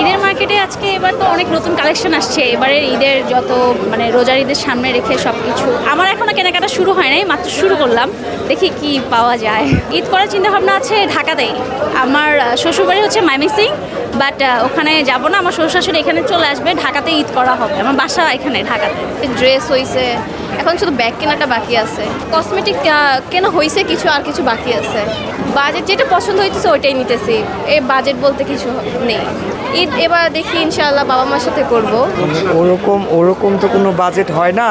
ঈদের মার্কেটে আজকে এবার তো অনেক নতুন কালেকশন আসছে। এবারের ঈদের যত মানে রোজার ঈদের সামনে রেখে সব কিছু আমার এখনো কেনাকাটা শুরু হয় নাই, মাত্র শুরু করলাম, দেখি কি পাওয়া যায়। ঈদ করার চিন্তা ভাবনা আছে ঢাকাতেই। আমার শ্বশুরবাড়ি হচ্ছে ময়মনসিং, বাট ওখানে যাব না, আমার শ্বশুর শাশুড়ি এখানে চলে আসবে, ঢাকাতে ঈদ করা হবে, আমার বাসা এখানে ঢাকাতে। ড্রেস হইছে, এখন শুধু ব্যাগ কেনাটা বাকি আছে, কসমেটিক কেনা হয়েছে কিছু, আর কিছু বাকি আছে। বাজেট যেটা পছন্দ হইতেছে ওইটাই নিতেছি, এই বাজেট বলতে কিছু নেই। ঈদ এবার দেখি ইনশাআল্লাহ বাবা মার সাথে করব। ওরকম তো কোনো বাজেট হয় না,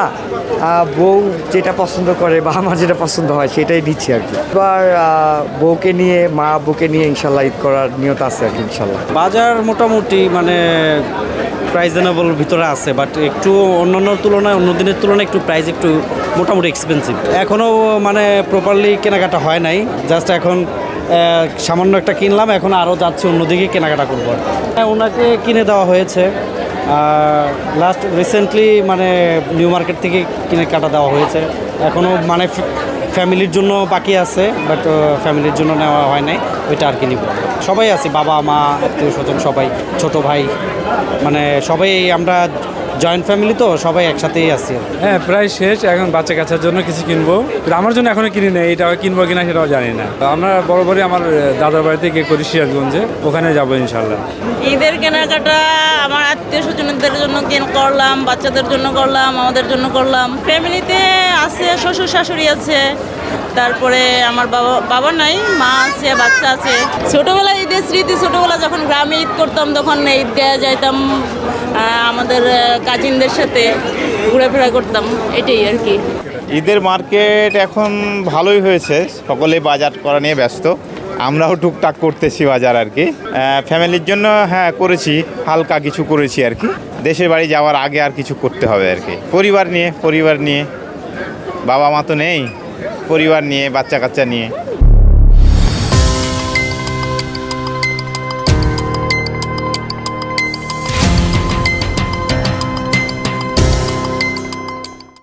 বউ যেটা পছন্দ করে বা আমার যেটা পছন্দ হয় সেটাই দিচ্ছি আর কি। এবার বউকে নিয়ে মা আব্বুকে নিয়ে ইনশাল্লাহ ঈদ করার নিয়ত আছে আর কি ইনশাল্লাহ। বাজার মোটামুটি মানে প্রাইজেনেবল ভিতরে আছে, বাট একটু অন্যান্য তুলনায় অন্য দিনের তুলনায় একটু প্রাইস একটু মোটামুটি এক্সপেন্সিভ। এখনও মানে প্রপারলি কেনাকাটা হয় নাই, জাস্ট এখন সামান্য একটা কিনলাম, এখন আরও যাচ্ছে অন্যদিকে কেনাকাটা করবো। ওনাকে কিনে দেওয়া হয়েছে, লাস্ট রিসেন্টলি মানে নিউ মার্কেট থেকে কেনাকাটা দেওয়া হয়েছে। এখনও মানে ফ্যামিলির জন্য বাকি আছে, বাট ফ্যামিলির জন্য নেওয়া হয় নাই, ওইটা আর কি নিব। সবাই আছি, বাবা মা আত্মীয় স্বজন সবাই, ছোট ভাই, মানে সবাই আমরা জয়েন্ট ফ্যামিলি তো সবাই একসাথেই আছি। হ্যাঁ, প্রায় শেষ। এখন বাচ্চা কাচ্চার জন্য কিছু কিনবো, আমার জন্য এখনো কিনি নেই, এটা কিনবো কিনা সেটাও জানি না। আমরা বরাবরই আমার দাদার বাড়িতে গিয়ে করি সিরাজগঞ্জে, ওখানে যাবো ইনশাল্লাহ। ঈদের কেনাকাটা আমার আত্মীয় স্বজনদের জন্য করলাম, বাচ্চাদের জন্য করলাম, আমাদের জন্য করলাম। ফ্যামিলিতে আছে শ্বশুর শাশুড়ি আছে, তারপরে আমার বাবা নাই, মা আছে, বাচ্চা আছে। ছোটোবেলায় ঈদের স্মৃতি, ছোটোবেলা যখন গ্রামে ঈদ করতাম তখন ঈদগাহে যাইতাম, আমাদের কাজিনদের সাথে ঘোরাফেরা করতাম, এটাই আর কি। ঈদের মার্কেট এখন ভালোই হয়েছে, সকলে বাজার করা নিয়ে ব্যস্ত, আমরাও টুকটাক করতেছি বাজার আর কি। ফ্যামিলির জন্য হ্যাঁ করেছি, হালকা কিছু করেছি আর কি। দেশের বাড়ি যাওয়ার আগে আর কিছু করতে হবে আর কি। পরিবার নিয়ে বাবা মা তো নেই, পরিবার নিয়ে বাচ্চা কাচ্চা নিয়ে